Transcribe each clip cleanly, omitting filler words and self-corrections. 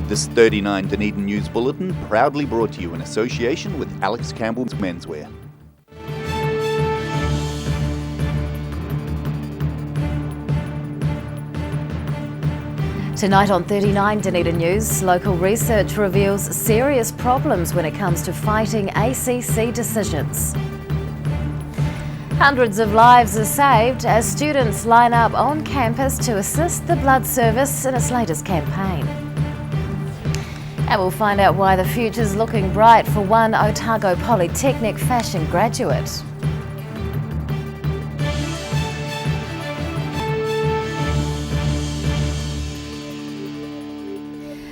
This 39 Dunedin News Bulletin proudly brought to you in association with Alex Campbell's Menswear. Tonight on 39 Dunedin News, local research reveals serious problems when it comes to fighting ACC decisions. Hundreds of lives are saved as students line up on campus to assist the blood service in its latest campaign. And we'll find out why the future's looking bright for one Otago Polytechnic fashion graduate.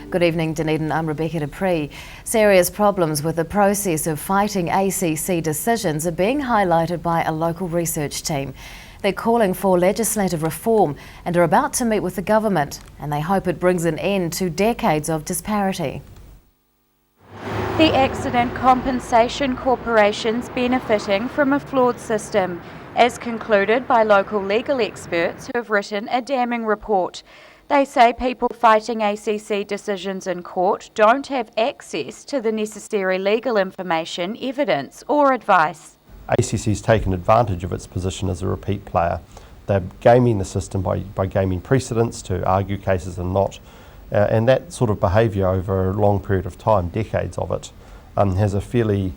Good evening, Dunedin. I'm Rebecca Dupree. Serious problems with the process of fighting ACC decisions are being highlighted by a local research team. They're calling for legislative reform and are about to meet with the government, and they hope it brings an end to decades of disparity. The Accident Compensation Corporation's benefiting from a flawed system, as concluded by local legal experts who have written a damning report. They say people fighting ACC decisions in court don't have access to the necessary legal information, evidence or advice. ACC's taken advantage of its position as a repeat player. They're gaming the system by gaming precedents to argue cases and not. And that sort of behaviour over a long period of time, decades of it, has a fairly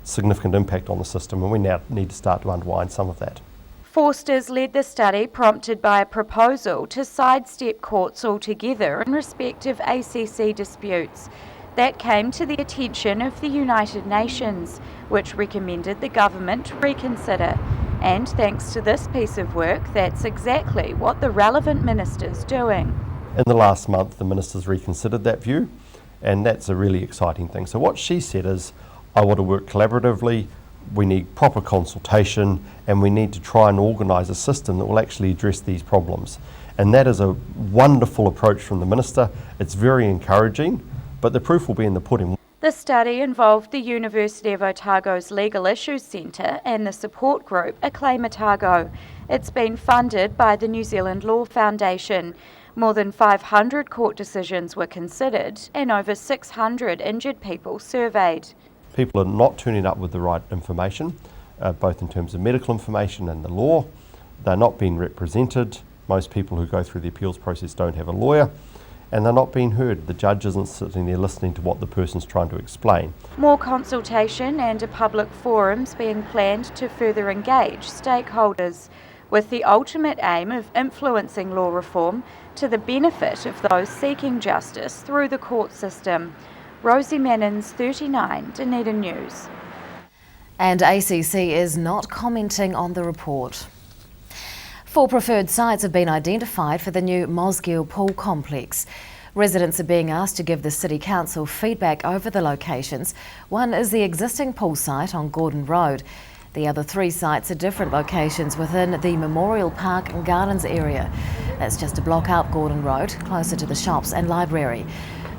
significant impact on the system, and we now need to start to unwind some of that. Forsters led the study prompted by a proposal to sidestep courts altogether in respect of ACC disputes. That came to the attention of the United Nations, which recommended the government reconsider. And thanks to this piece of work, that's exactly what the relevant minister's doing. In the last month, the ministers reconsidered that view, and that's a really exciting thing. So what she said is, I want to work collaboratively, we need proper consultation, and we need to try and organise a system that will actually address these problems. And that is a wonderful approach from the minister. It's very encouraging, but the proof will be in the pudding. The study involved the University of Otago's Legal Issues Centre and the support group Acclaim Otago. It's been funded by the New Zealand Law Foundation. More than 500 court decisions were considered and over 600 injured people surveyed. People are not turning up with the right information, both in terms of medical information and the law. They're not being represented. Most people who go through the appeals process don't have a lawyer, and they're not being heard. The judge isn't sitting there listening to what the person's trying to explain. More consultation and a public forums being planned to further engage stakeholders, with the ultimate aim of influencing law reform to the benefit of those seeking justice through the court system. Rosie Mannins, 39 Dunedin News. And ACC is not commenting on the report. 4 preferred sites have been identified for the new Mosgiel pool complex. Residents are being asked to give the City Council feedback over the locations. One is the existing pool site on Gordon Road. The other 3 sites are different locations within the Memorial Park and Gardens area. That's just a block up Gordon Road, closer to the shops and library.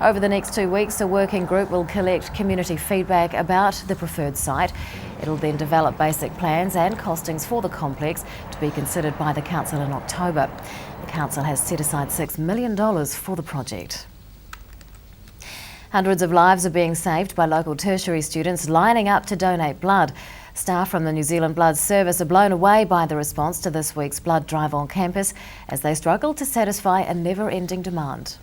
Over the next 2 weeks, a working group will collect community feedback about the preferred site. It'll then develop basic plans and costings for the complex to be considered by the council in October. The council has set aside $6 million for the project. Hundreds of lives are being saved by local tertiary students lining up to donate blood. Staff from the New Zealand Blood Service are blown away by the response to this week's blood drive on campus as they struggle to satisfy a never-ending demand.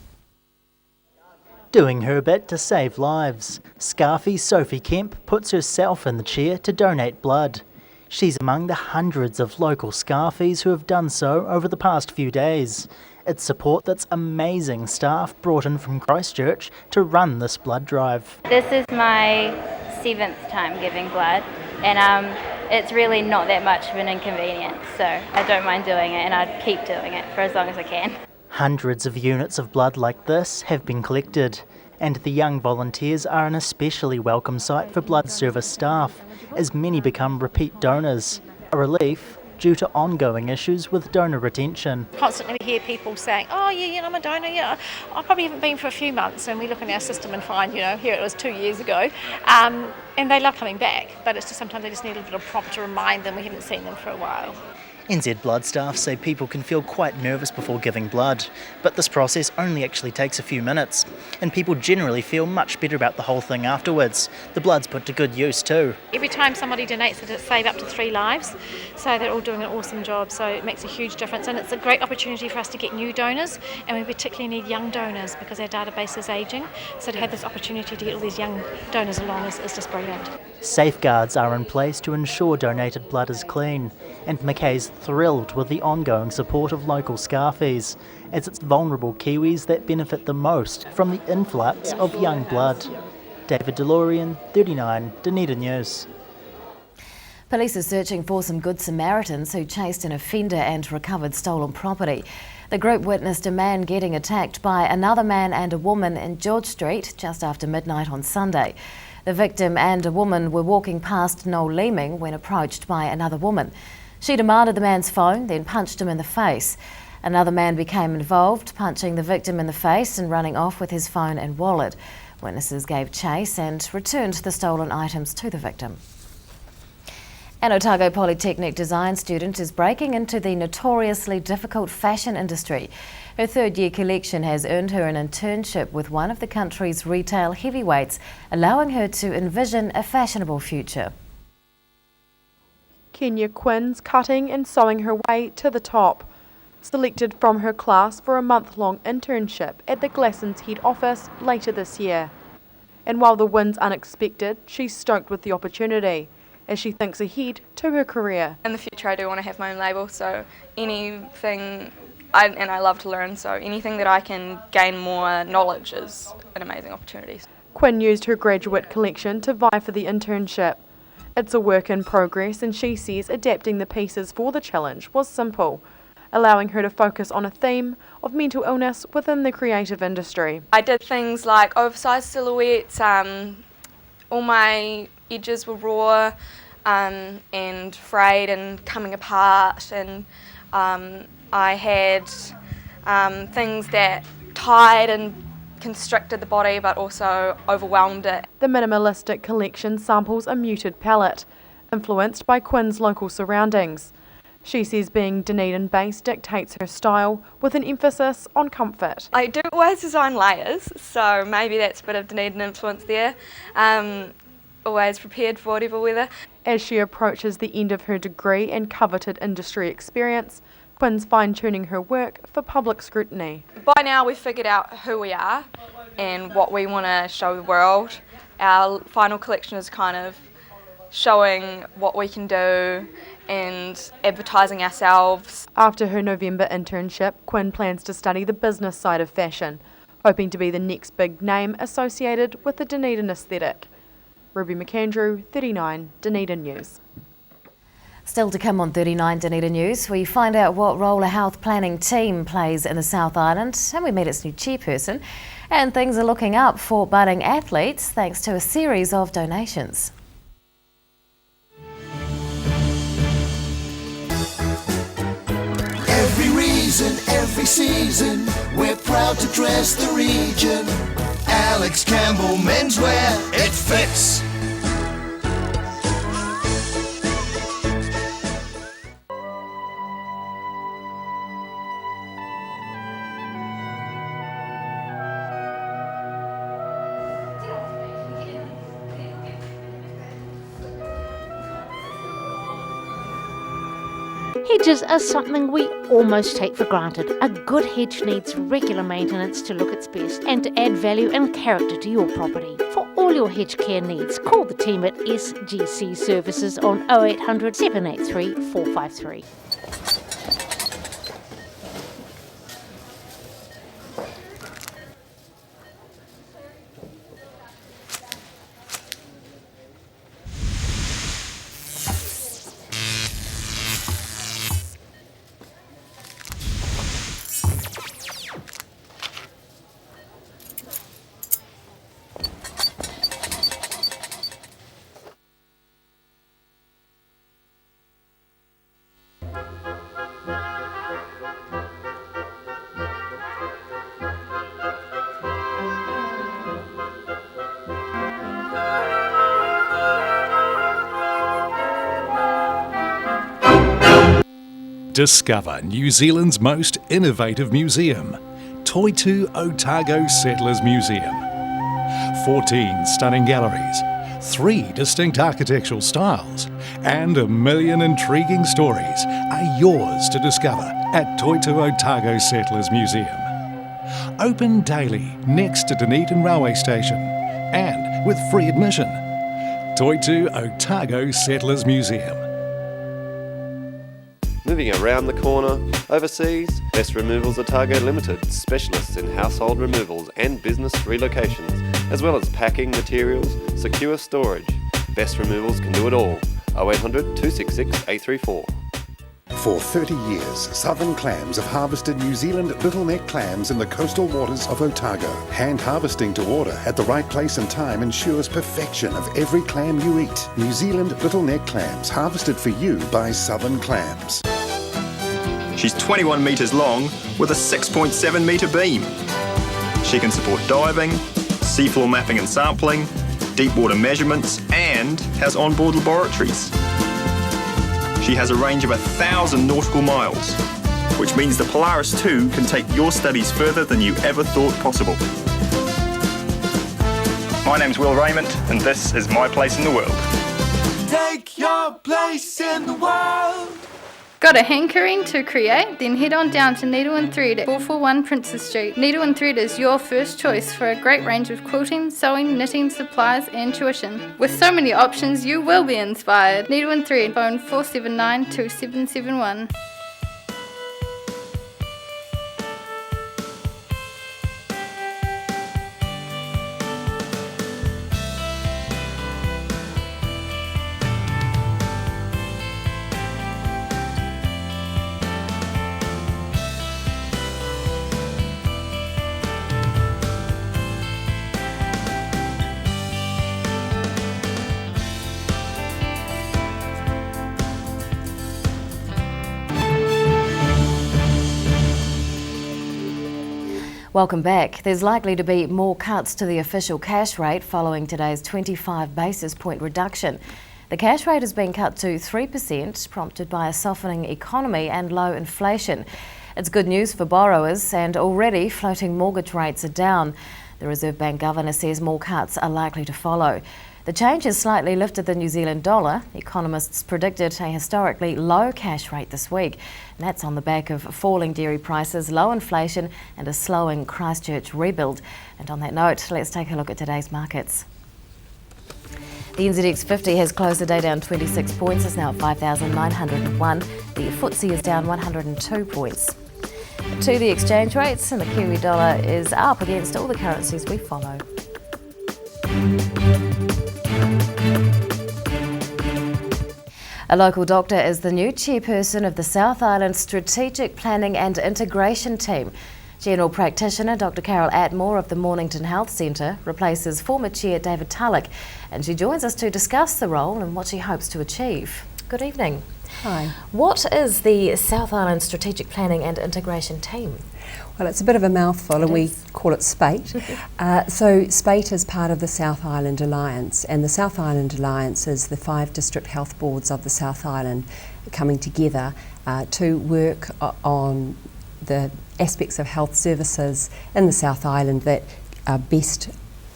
Doing her bit to save lives, Scarfie Sophie Kemp puts herself in the chair to donate blood. She's among the hundreds of local Scarfies who have done so over the past few days. It's support that's amazing staff brought in from Christchurch to run this blood drive. This is my 7th time giving blood, and it's really not that much of an inconvenience, so I don't mind doing it, and I'd keep doing it for as long as I can. Hundreds of units of blood like this have been collected, and the young volunteers are an especially welcome sight for blood service staff, as many become repeat donors, a relief due to ongoing issues with donor retention. Constantly we hear people saying, oh yeah, I'm a donor, yeah, I probably haven't been for a few months, and we look in our system and find, here it was 2 years ago, and they love coming back, but it's just sometimes they just need a little bit of prompt to remind them we haven't seen them for a while. NZ Blood staff say people can feel quite nervous before giving blood, but this process only actually takes a few minutes, and people generally feel much better about the whole thing afterwards. The blood's put to good use too. Every time somebody donates, it save up to 3 lives, so they're all doing an awesome job, so it makes a huge difference, and it's a great opportunity for us to get new donors, and we particularly need young donors because our database is ageing, so to have this opportunity to get all these young donors along is just brilliant. Safeguards are in place to ensure donated blood is clean, and Mackay's thrilled with the ongoing support of local scarfies, as it's vulnerable Kiwis that benefit the most from the influx of young blood. David DeLorean, 39, Dunedin News. Police are searching for some good Samaritans who chased an offender and recovered stolen property. The group witnessed a man getting attacked by another man and a woman in George Street just after midnight on Sunday. The victim and a woman were walking past Noel Leeming when approached by another woman. She demanded the man's phone, then punched him in the face. Another man became involved, punching the victim in the face and running off with his phone and wallet. Witnesses gave chase and returned the stolen items to the victim. An Otago Polytechnic design student is breaking into the notoriously difficult fashion industry. Her third-year collection has earned her an internship with one of the country's retail heavyweights, allowing her to envision a fashionable future. Kenya Quinn's cutting and sewing her way to the top. Selected from her class for a month-long internship at the Glassons head office later this year. And while the win's unexpected, she's stoked with the opportunity, as she thinks ahead to her career. In the future I do want to have my own label, so anything, and I love to learn, so anything that I can gain more knowledge is an amazing opportunity. Quinn used her graduate collection to vie for the internship. It's a work in progress, and she says adapting the pieces for the challenge was simple, allowing her to focus on a theme of mental illness within the creative industry. I did things like oversized silhouettes, all my edges were raw and frayed and coming apart, and I had things that tied and constricted the body but also overwhelmed it. The minimalistic collection samples a muted palette, influenced by Quinn's local surroundings. She says being Dunedin-based dictates her style, with an emphasis on comfort. I do always design layers, so maybe that's a bit of Dunedin influence there. Always prepared for whatever weather. As she approaches the end of her degree and coveted industry experience, Quinn's fine-tuning her work for public scrutiny. By now we've figured out who we are and what we want to show the world. Our final collection is kind of showing what we can do and advertising ourselves. After her November internship, Quinn plans to study the business side of fashion, hoping to be the next big name associated with the Dunedin aesthetic. Ruby McAndrew, 39, Dunedin News. Still to come on 39 Dunedin News, we find out what role a health planning team plays in the South Island, and we meet its new chairperson. And things are looking up for budding athletes thanks to a series of donations. Every reason, every season, we're proud to dress the region. Alex Campbell menswear, it fits. Hedges are something we almost take for granted. A good hedge needs regular maintenance to look its best and to add value and character to your property. For all your hedge care needs, call the team at SGC Services on 0800 783 453. Discover New Zealand's most innovative museum, Toitu Otago Settlers Museum. 14 stunning galleries, 3 distinct architectural styles, and 1 million intriguing stories are yours to discover at Toitu Otago Settlers Museum. Open daily next to Dunedin Railway Station and with free admission. Toitu Otago Settlers Museum. Moving around the corner, overseas, Best Removals Otago Limited, specialists in household removals and business relocations, as well as packing materials, secure storage. Best Removals can do it all. 0800 266 834. For 30 years, Southern Clams have harvested New Zealand littleneck clams in the coastal waters of Otago. Hand harvesting to order at the right place and time ensures perfection of every clam you eat. New Zealand littleneck clams, harvested for you by Southern Clams. She's 21 metres long with a 6.7 metre beam. She can support diving, seafloor mapping and sampling, deep water measurements, and has onboard laboratories. She has a range of 1,000 nautical miles, which means the Polaris 2 can take your studies further than you ever thought possible. My name's Will Raymond, and this is My Place in the World. Take your place in the world. Got a hankering to create? Then head on down to Needle and Thread at 441 Princess Street. Needle and Thread is your first choice for a great range of quilting, sewing, knitting, supplies and tuition. With so many options, you will be inspired. Needle and Thread, phone 479 2771. Welcome back. There's likely to be more cuts to the official cash rate following today's 25 basis point reduction. The cash rate has been cut to 3%, prompted by a softening economy and low inflation. It's good news for borrowers, and already floating mortgage rates are down. The Reserve Bank Governor says more cuts are likely to follow. The change has slightly lifted the New Zealand dollar. Economists predicted a historically low cash rate this week. And that's on the back of falling dairy prices, low inflation and a slowing Christchurch rebuild. And on that note, let's take a look at today's markets. The NZX 50 has closed the day down 26 points. It's now at 5,901. The FTSE is down 102 points. To the exchange rates, and the Kiwi dollar is up against all the currencies we follow. A local doctor is the new chairperson of the South Island Strategic Planning and Integration Team. General practitioner Dr Carol Atmore of the Mornington Health Centre replaces former chair David Tulloch, and she joins us to discuss the role and what she hopes to achieve. Good evening. Hi. What is the South Island Strategic Planning and Integration Team? Well, it's a bit of a mouthful, and we call it SPATE. So SPATE is part of the South Island Alliance, and the South Island Alliance is the 5 district health boards of the South Island coming together to work on the aspects of health services in the South Island that are best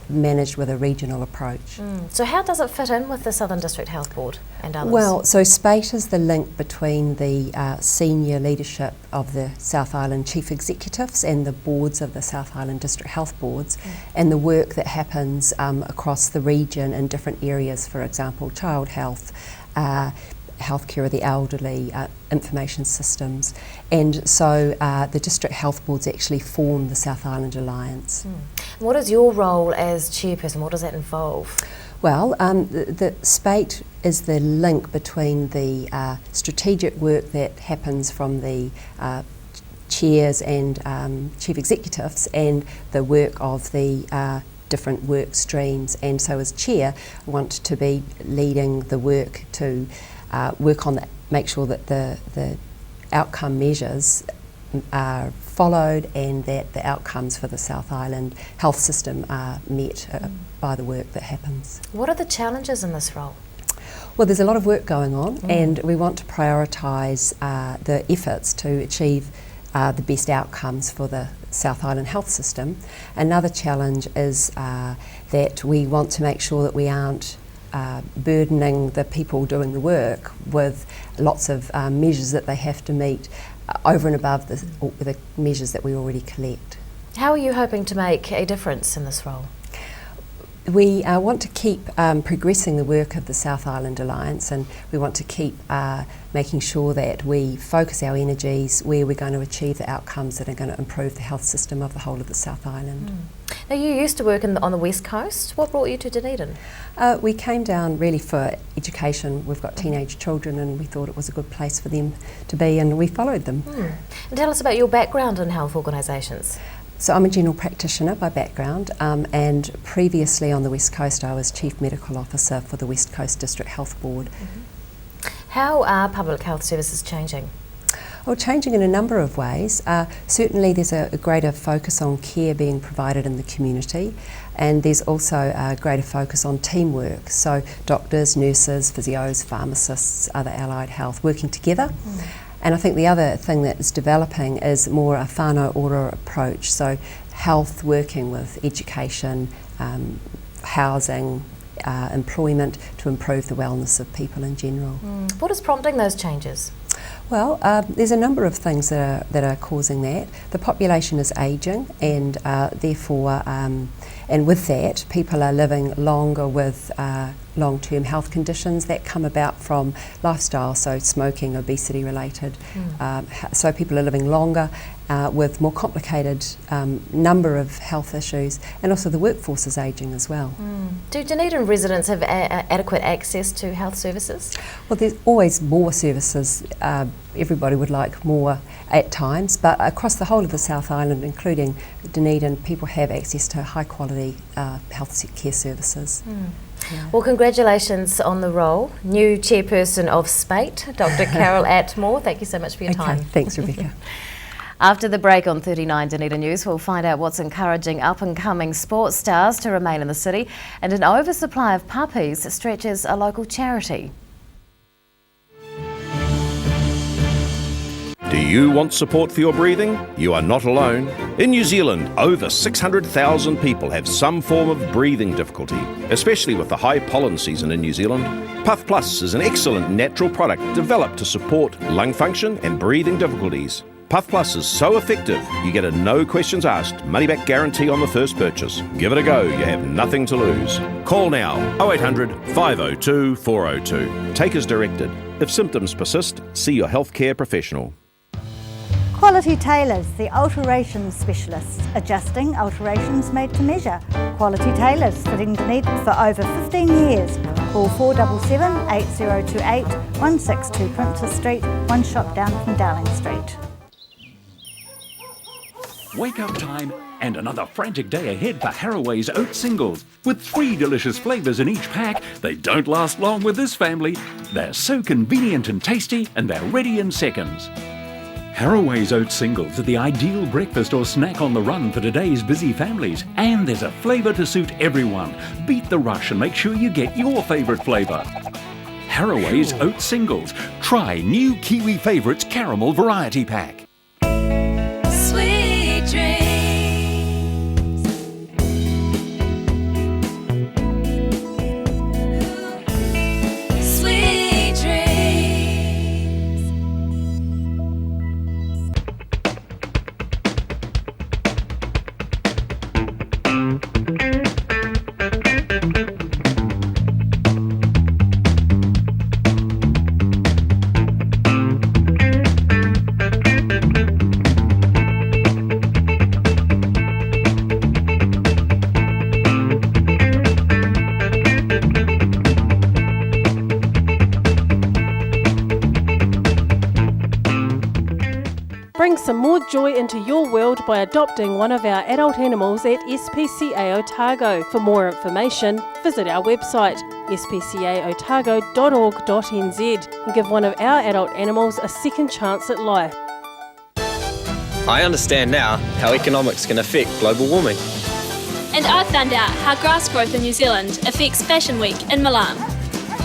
managed with a regional approach. So how does it fit in with the Southern District Health Board and others? Well, so SPATE is the link between the senior leadership of the South Island Chief Executives and the boards of the South Island District Health Boards, and the work that happens across the region in different areas, for example, child health, healthcare of the elderly, information systems, and so the district health boards actually form the South Island Alliance. What is your role as chairperson? What does that involve? Well, the SPATE is the link between the strategic work that happens from the chairs and chief executives and the work of the different work streams, and so as chair I want to be leading the work to work on that, make sure that the outcome measures are followed and that the outcomes for the South Island health system are met by the work that happens. What are the challenges in this role? Well, there's a lot of work going on, and we want to prioritise the efforts to achieve the best outcomes for the South Island health system. Another challenge is that we want to make sure that we aren't burdening the people doing the work with lots of measures that they have to meet over and above the measures that we already collect. How are you hoping to make a difference in this role? We want to keep progressing the work of the South Island Alliance, and we want to keep making sure that we focus our energies where we're going to achieve the outcomes that are going to improve the health system of the whole of the South Island. Now, you used to work on the West Coast. What brought you to Dunedin? We came down really for education. We've got teenage children, and we thought it was a good place for them to be, and we followed them. And tell us about your background in health organisations. So I'm a general practitioner by background, and previously on the West Coast I was Chief Medical Officer for the West Coast District Health Board. How are public health services changing? Well, changing in a number of ways. Certainly there's a greater focus on care being provided in the community, and there's also a greater focus on teamwork. So doctors, nurses, physios, pharmacists, other allied health working together. And I think the other thing that is developing is more a whānau ora approach, so health working with education, housing, employment to improve the wellness of people in general. What is prompting those changes? Well, there's a number of things that are causing that. The population is ageing, and therefore, and with that, people are living longer with long-term health conditions that come about from lifestyle, so smoking, obesity related. So people are living longer with more complicated number of health issues, and also the workforce is ageing as well. Do Dunedin residents have adequate access to health services? Well, there's always more services. Everybody would like more at times, but across the whole of the South Island, including Dunedin, people have access to high quality health care services. Well, congratulations on the role. New chairperson of SPATE, Dr. Carol Atmore. Thank you so much for your time. Thanks, Rebecca. After the break on 39 Dunedin News, we'll find out what's encouraging up-and-coming sports stars to remain in the city, and an oversupply of puppies stretches a local charity. Do you want support for your breathing? You are not alone. In New Zealand, over 600,000 people have some form of breathing difficulty, especially with the high pollen season in New Zealand. Puff Plus is an excellent natural product developed to support lung function and breathing difficulties. Puff Plus is so effective, you get a no questions asked money-back guarantee on the first purchase. Give it a go, you have nothing to lose. Call now, 0800 502 402. Take as directed. If symptoms persist, see your healthcare professional. Quality Tailors, the alterations specialists, adjusting alterations made to measure. Quality Tailors, fitting Dunedin for over 15 years. Call 477 8028 162 Princess Street, one shop down from Darling Street. Wake up time and another frantic day ahead for Haraway's Oat Singles. With 3 delicious flavours in each pack, they don't last long with this family. They're so convenient and tasty, and they're ready in seconds. Haraway's Oat Singles are the ideal breakfast or snack on the run for today's busy families. And there's a flavour to suit everyone. Beat the rush and make sure you get your favourite flavour. Haraway's Oat Singles. Try new Kiwi Favourites Caramel Variety Pack. Sweet dreams. Sweet dreams. Bring some more joy into your world by adopting one of our adult animals at SPCA Otago. For more information, visit our website spcaotago.org.nz and give one of our adult animals a second chance at life. I understand now how economics can affect global warming. And I found out how grass growth in New Zealand affects Fashion Week in Milan.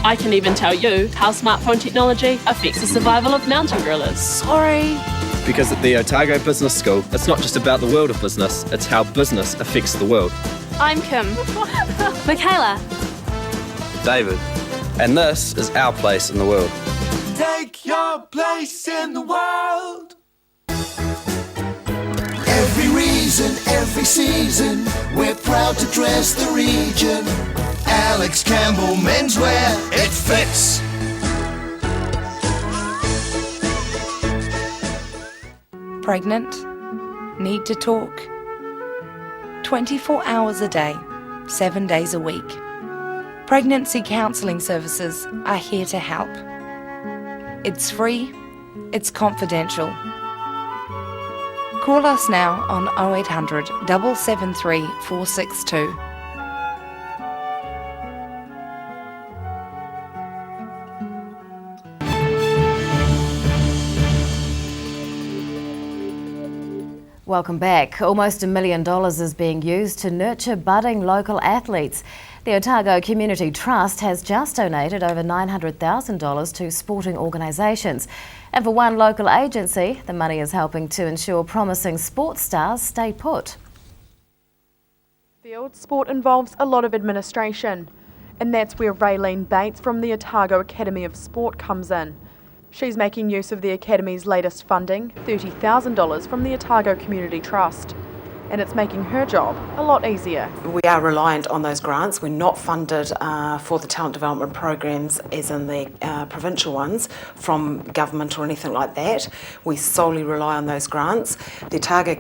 I can even tell you how smartphone technology affects the survival of mountain gorillas. Sorry. Because at the Otago Business School, it's not just about the world of business, it's how business affects the world. I'm Kim. Michaela. David. And this is our place in the world. Take your place in the world. Every reason, every season, we're proud to dress the region. Alex Campbell Menswear, it fits. Pregnant? Need to talk? 24 hours a day, 7 days a week. Pregnancy counselling services are here to help. It's free, it's confidential. Call us now on 0800 773 462. Welcome back. Almost $1 million is being used to nurture budding local athletes. The Otago Community Trust has just donated over $900,000 to sporting organisations. And for one local agency, the money is helping to ensure promising sports stars stay put. Field sport involves a lot of administration, and that's where Raylene Bates from the Otago Academy of Sport comes in. She's making use of the Academy's latest funding, $30,000 from the Otago Community Trust. And it's making her job a lot easier. We are reliant on those grants. We're not funded for the talent development programs as in the provincial ones from government or anything like that. We solely rely on those grants. The Otago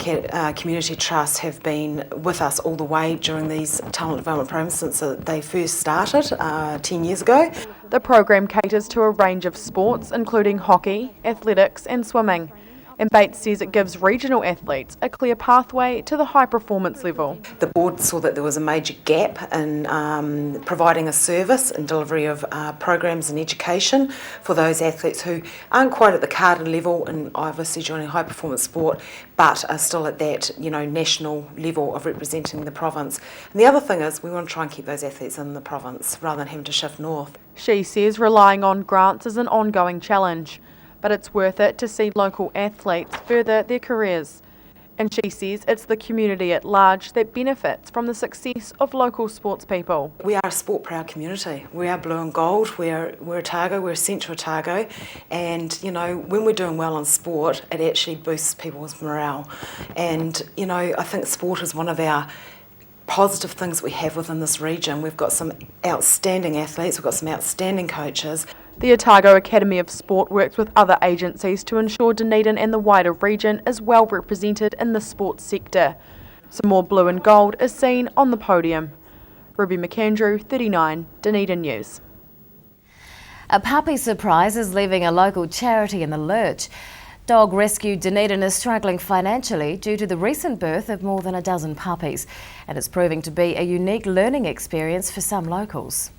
Community Trust have been with us all the way during these talent development programs since they first started 10 years ago. The program caters to a range of sports including hockey, athletics and swimming. And Bates says it gives regional athletes a clear pathway to the high performance level. The board saw that there was a major gap in providing a service and delivery of programs and education for those athletes who aren't quite at the carded level and obviously joining high performance sport, but are still at that national level of representing the province. And the other thing is we want to try and keep those athletes in the province rather than having to shift north. She says relying on grants is an ongoing challenge, but it's worth it to see local athletes further their careers. And she says it's the community at large that benefits from the success of local sports people. We are a sport proud community. We are blue and gold, we're Otago, we're Central Otago, and when we're doing well in sport, it actually boosts people's morale. And I think sport is one of our positive things we have within this region. We've got some outstanding athletes, we've got some outstanding coaches. The Otago Academy of Sport works with other agencies to ensure Dunedin and the wider region is well represented in the sports sector. Some more blue and gold is seen on the podium. Ruby McAndrew, 39, Dunedin News. A puppy surprise is leaving a local charity in the lurch. Dog Rescue Dunedin is struggling financially due to the recent birth of more than a dozen puppies, and it's proving to be a unique learning experience for some locals.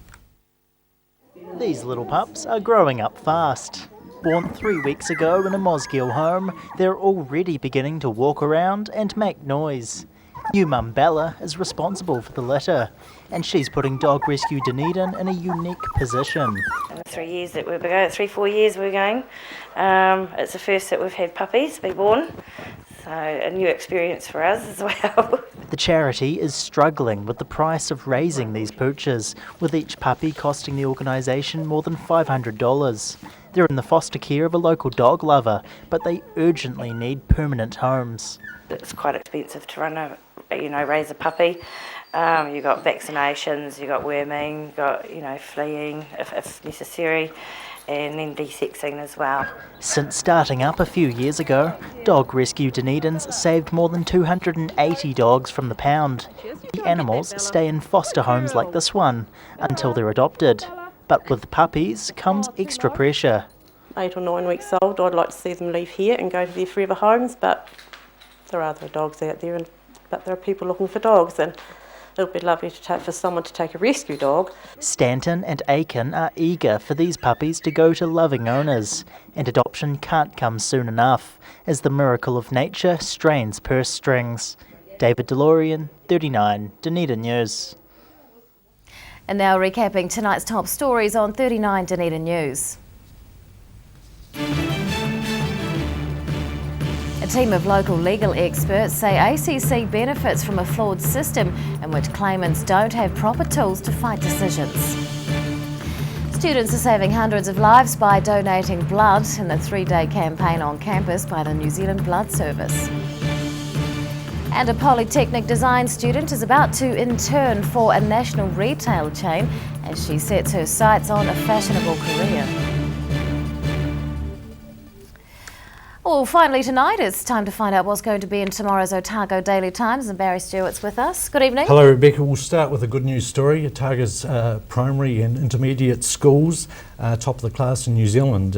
These little pups are growing up fast. Born 3 weeks ago in a Mosgiel home, they're already beginning to walk around and make noise. New mum Bella is responsible for the litter, and she's putting Dog Rescue Dunedin in a unique position. 3 years that we've been going, 3-4 years we're going. It's the first that we've had puppies be born, so a new experience for us as well. The charity is struggling with the price of raising these pooches, with each puppy costing the organisation more than $500. They're in the foster care of a local dog lover, but they urgently need permanent homes. It's quite expensive to raise a puppy. You've got vaccinations, you've got worming, you've got, fleeing if necessary, and then desexing as well. Since starting up a few years ago, Dog Rescue Dunedin's saved more than 280 dogs from the pound. The animals stay in foster homes like this one until they're adopted. But with puppies comes extra pressure. 8 or 9 weeks old, I'd like to see them leave here and go to their forever homes, but there are other dogs out there, but there are people looking for dogs, and it'll be lovely for someone to take a rescue dog. Stanton and Aiken are eager for these puppies to go to loving owners, and adoption can't come soon enough, as the miracle of nature strains purse strings. David DeLorean, 39, Dunedin News. And now recapping tonight's top stories on 39 Dunedin News. A team of local legal experts say ACC benefits from a flawed system in which claimants don't have proper tools to fight decisions. Students are saving hundreds of lives by donating blood in a 3-day campaign on campus by the New Zealand Blood Service. And a Polytechnic design student is about to intern for a national retail chain as she sets her sights on a fashionable career. Well, finally tonight it's time to find out what's going to be in tomorrow's Otago Daily Times, and Barry Stewart's with us. Good evening. Hello Rebecca, we'll start with a good news story. Otago's primary and intermediate schools top of the class in New Zealand,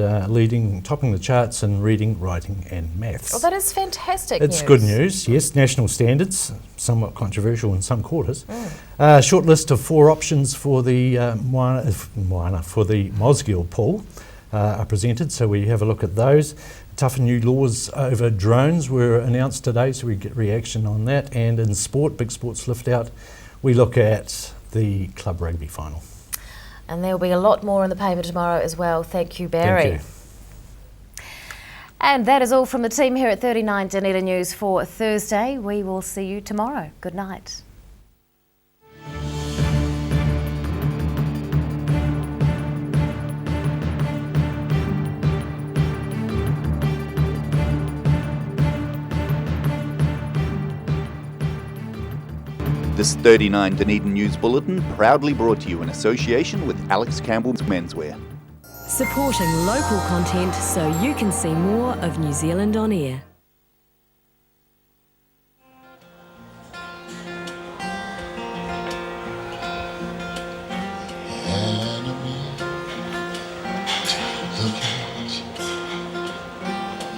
topping the charts in reading, writing and maths. Well, that is fantastic It's news. good news, yes. National standards, somewhat controversial in some quarters. Short list of 4 options for the for the Mosgiel pool are presented, so we have a look at those. Tougher new laws over drones were announced today, so we get reaction on that. And in sport, big sports lift out, we look at the club rugby final. And there'll be a lot more in the paper tomorrow as well. Thank you, Barry. Thank you. And that is all from the team here at 39 Dunedin News for Thursday. We will see you tomorrow. Good night. This 39 Dunedin News Bulletin proudly brought to you in association with Alex Campbell's Menswear. Supporting local content so you can see more of New Zealand on air.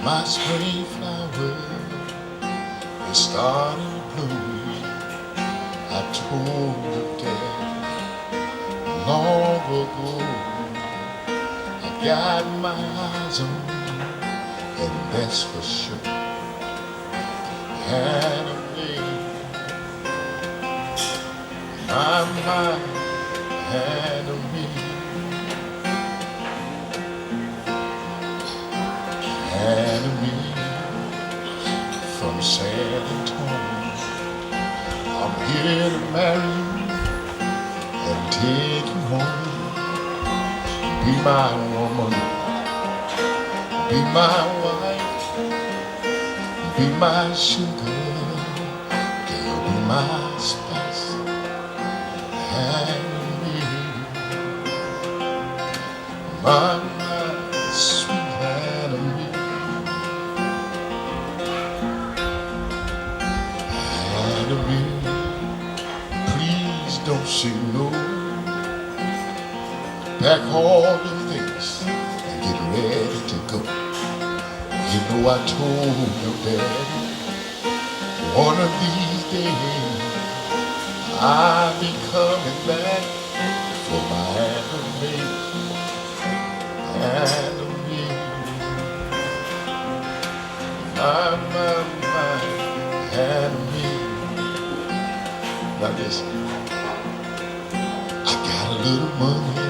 My spring flower is starting to bloom. I told her dad long ago I got my eyes on you, and that's for sure. Hannah May, my Hannah May, Hannah May from San Antonio. I'm here to marry you and take you home. Be my woman, be my wife, be my sugar, girl, be my spice. Hannah May, my sweet Hannah May. Hannah May, don't say no. Pack all the things and get ready to go. You know I told your daddy one of these days I'll be coming back for my Hannah May. Hannah May, my Hannah May. Now listen. A little money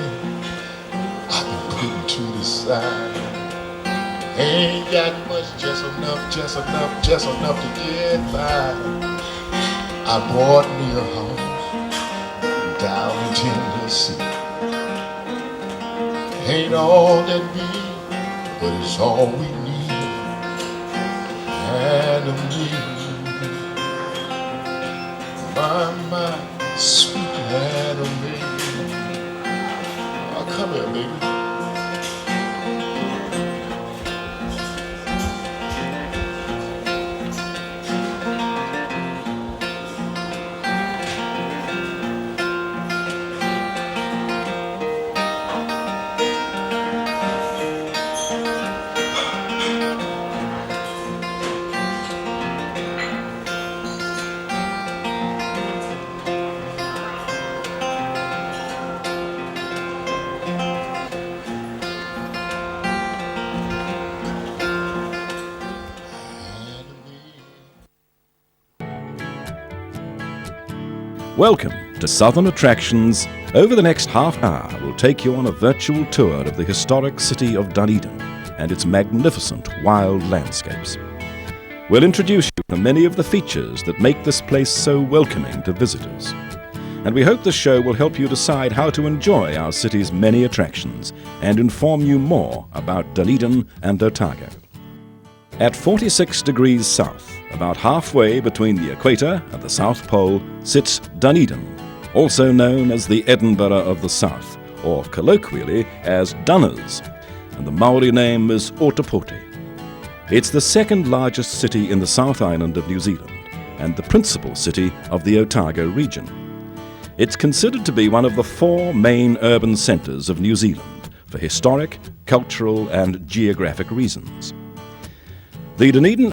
I've been putting to the side. Ain't got much, just enough to get by. I bought me a house down in Tennessee. Ain't all that big, but it's all we need. Hannah May, my sweet Hannah May. Come here, baby. Welcome to Southern Attractions Over the next half hour, we'll take you on a virtual tour of the historic city of Dunedin and its magnificent wild landscapes. We'll introduce you to many of the features that make this place so welcoming to visitors. And we hope this show will help you decide how to enjoy our city's many attractions and inform you more about Dunedin and Otago. At 46 degrees south, about halfway between the equator and the South Pole, sits Dunedin, also known as the Edinburgh of the South, or colloquially as Dunners, and the Maori name is Ōtepoti. It's the second largest city in the South Island of New Zealand and the principal city of the Otago region. It's considered to be one of the 4 main urban centres of New Zealand for historic, cultural and geographic reasons. The Dunedin